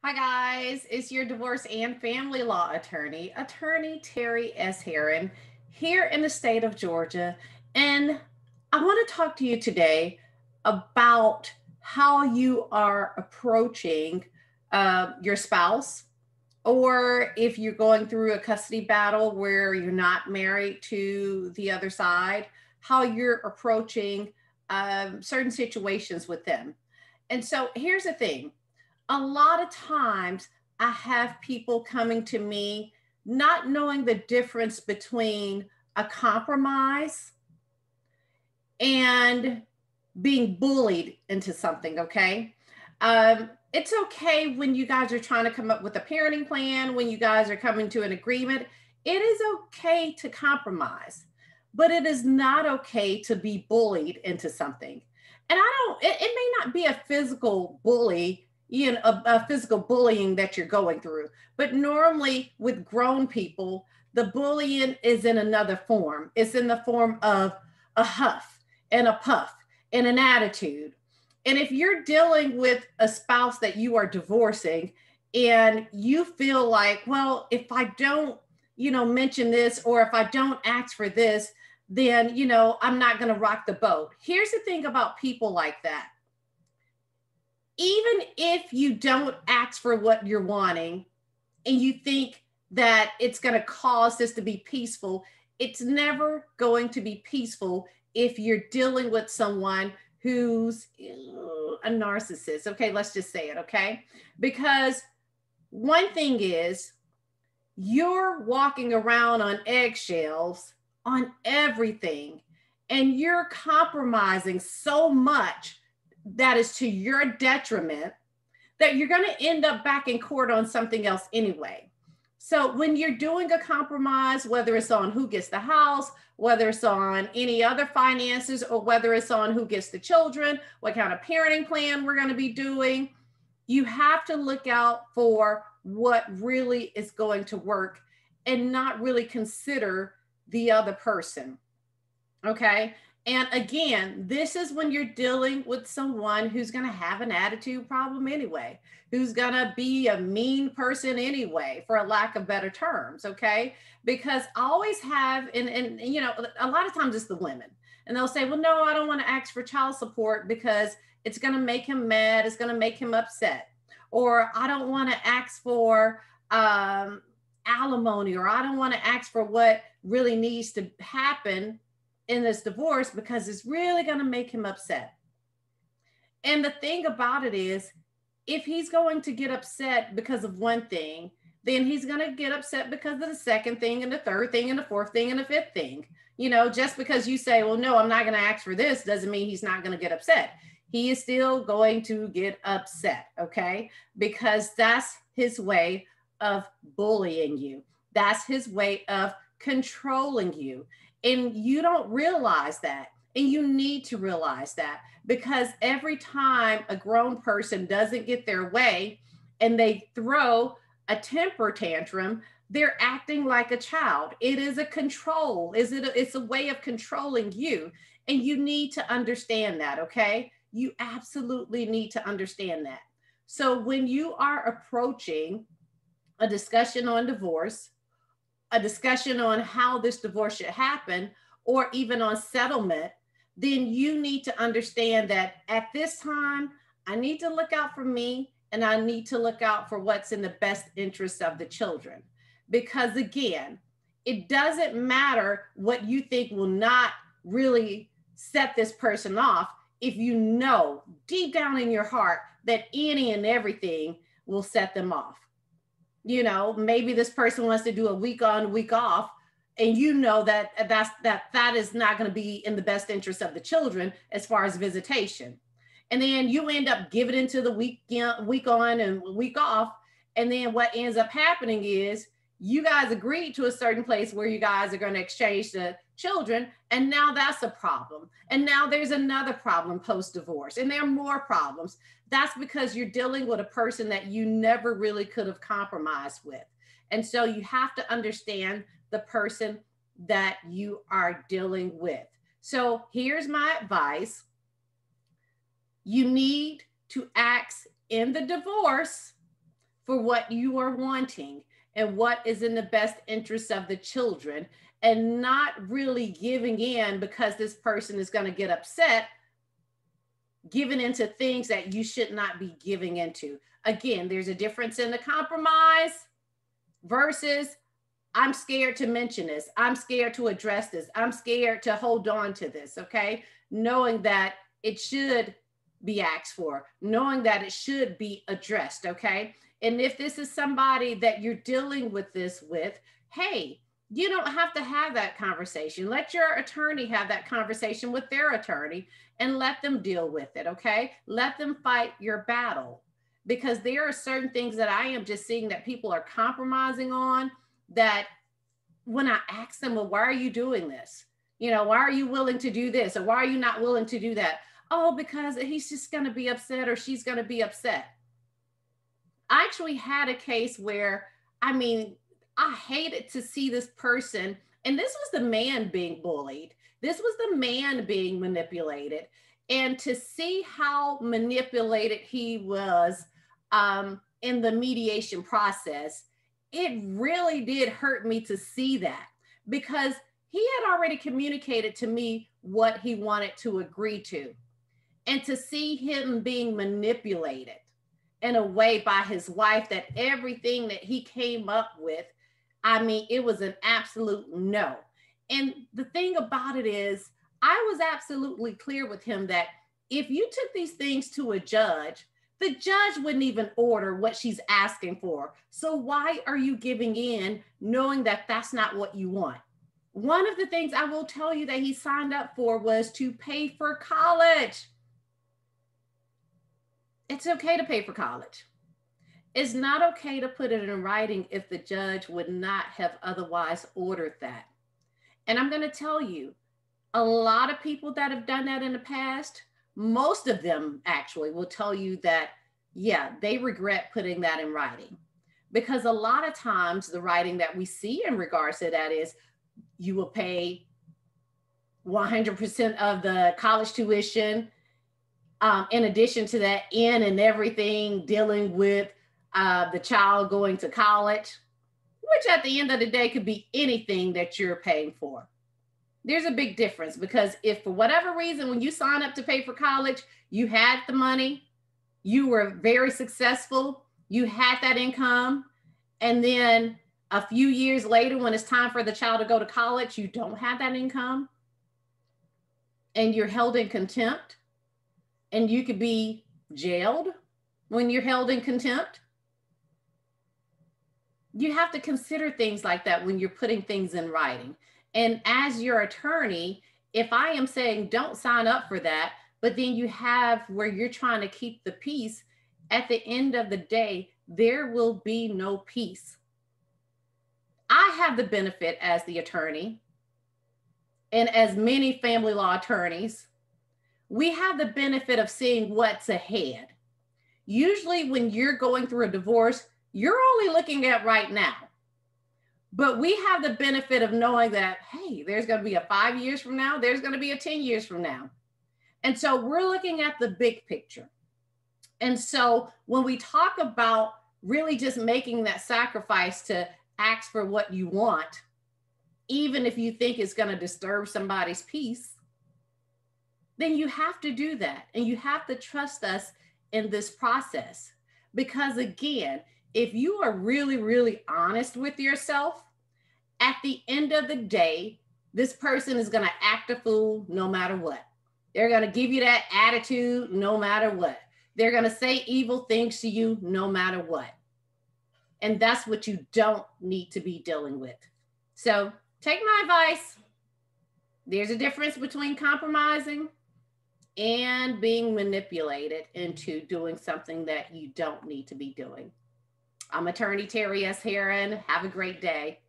Hi, guys. It's your divorce and family law attorney, Attorney Terry S. Heron, here in the state of Georgia. And I want to talk to you today about how you are approaching your spouse, or if you're going through a custody battle where you're not married to the other side, how you're approaching certain situations with them. And so here's the thing, a lot of times I have people coming to me not knowing the difference between a compromise and being bullied into something, okay? It's okay when you guys are trying to come up with a parenting plan, when you guys are coming to an agreement. It is okay to compromise, but it is not okay to be bullied into something. And it may not be a physical bully, a physical bullying that you're going through, but normally with grown people, the bullying is in another form. It's in the form of a huff and a puff and an attitude. And if you're dealing with a spouse that you are divorcing and you feel like, well, if I don't, mention this, or if I don't ask for this, then, I'm not going to rock the boat. Here's the thing about people like that. Even if you don't ask for what you're wanting and you think that it's going to cause this to be peaceful, it's never going to be peaceful if you're dealing with someone who's a narcissist. Okay, let's just say it, okay? Because one thing is, you're walking around on eggshells on everything, and you're compromising so much that is to your detriment that you're going to end up back in court on something else anyway. So when you're doing a compromise, whether it's on who gets the house, whether it's on any other finances, or whether it's on who gets the children, what kind of parenting plan we're going to be doing, you have to look out for what really is going to work and not really consider the other person. Okay. And again, this is when you're dealing with someone who's going to have an attitude problem anyway, who's going to be a mean person anyway, for a lack of better terms. Okay. Because I always have, a lot of times it's the women, and they'll say, well, no, I don't want to ask for child support because it's going to make him mad. It's going to make him upset. Or I don't want to ask for alimony, or I don't want to ask for what really needs to happen in this divorce because it's really going to make him upset. And the thing about it is, if he's going to get upset because of one thing, then he's going to get upset because of the second thing and the third thing and the fourth thing and the fifth thing. Just because you say, well, no, I'm not going to ask for this, doesn't mean he's not going to get upset. He is still going to get upset, okay? Because that's his way of bullying you. That's his way of controlling you. And you don't realize that. And you need to realize that, because every time a grown person doesn't get their way and they throw a temper tantrum, they're acting like a child. It is a control. It's a way of controlling you. And you need to understand that, okay? You absolutely need to understand that. So when you are approaching a discussion on divorce, a discussion on how this divorce should happen, or even on settlement, then you need to understand that at this time, I need to look out for me, and I need to look out for what's in the best interest of the children. Because again, it doesn't matter what you think will not really set this person off, if you know deep down in your heart that any and everything will set them off. Maybe this person wants to do a week on, week off, and that is not going to be in the best interest of the children as far as visitation. And then you end up giving into the week on and week off. And then what ends up happening is, you guys agreed to a certain place where you guys are going to exchange the children. And now that's a problem. And now there's another problem post divorce. And there are more problems. That's because you're dealing with a person that you never really could have compromised with. And so you have to understand the person that you are dealing with. So here's my advice. You need to ask in the divorce for what you are wanting and what is in the best interest of the children, and not really giving in because this person is going to get upset, giving into things that you should not be giving into. Again, there's a difference in the compromise versus I'm scared to mention this. I'm scared to address this. I'm scared to hold on to this, okay? Knowing that it should be asked for, knowing that it should be addressed, okay? And if this is somebody that you're dealing with this with, hey, you don't have to have that conversation. Let your attorney have that conversation with their attorney and let them deal with it, okay? Let them fight your battle, because there are certain things that I am just seeing that people are compromising on, that when I ask them, well, why are you doing this? You know, why are you willing to do this? Or why are you not willing to do that? Oh, because he's just going to be upset or she's going to be upset. I actually had a case where, I mean, I hated to see this person, and this was the man being bullied. This was the man being manipulated. And to see how manipulated he was in the mediation process, it really did hurt me to see that, because he had already communicated to me what he wanted to agree to. And to see him being manipulated in a way by his wife, that everything that he came up with, I mean, it was an absolute no. And the thing about it is, I was absolutely clear with him that if you took these things to a judge, the judge wouldn't even order what she's asking for. So why are you giving in knowing that that's not what you want? One of the things I will tell you that he signed up for was to pay for college. It's okay to pay for college. It's not okay to put it in writing if the judge would not have otherwise ordered that. And I'm going to tell you, a lot of people that have done that in the past, most of them actually will tell you that, yeah, they regret putting that in writing. Because a lot of times the writing that we see in regards to that is, you will pay 100% of the college tuition. In addition to that, in and everything dealing with the child going to college, which at the end of the day could be anything that you're paying for. There's a big difference, because if for whatever reason, when you sign up to pay for college, you had the money, you were very successful, you had that income, and then a few years later, when it's time for the child to go to college, you don't have that income, and you're held in contempt, and you could be jailed when you're held in contempt. You have to consider things like that when you're putting things in writing. And as your attorney, if I am saying don't sign up for that, but then you have where you're trying to keep the peace, at the end of the day, there will be no peace. I have the benefit as the attorney, and as many family law attorneys, we have the benefit of seeing what's ahead. Usually when you're going through a divorce, you're only looking at right now. But we have the benefit of knowing that, hey, there's going to be a 5 years from now, there's going to be a 10 years from now. And so we're looking at the big picture. And so when we talk about really just making that sacrifice to ask for what you want, even if you think it's going to disturb somebody's peace, then you have to do that. And you have to trust us in this process. Because again, if you are really, really honest with yourself, at the end of the day, this person is going to act a fool no matter what. They're going to give you that attitude no matter what. They're going to say evil things to you no matter what. And that's what you don't need to be dealing with. So take my advice. There's a difference between compromising and being manipulated into doing something that you don't need to be doing. I'm attorney Terry S. Heron. Have a great day.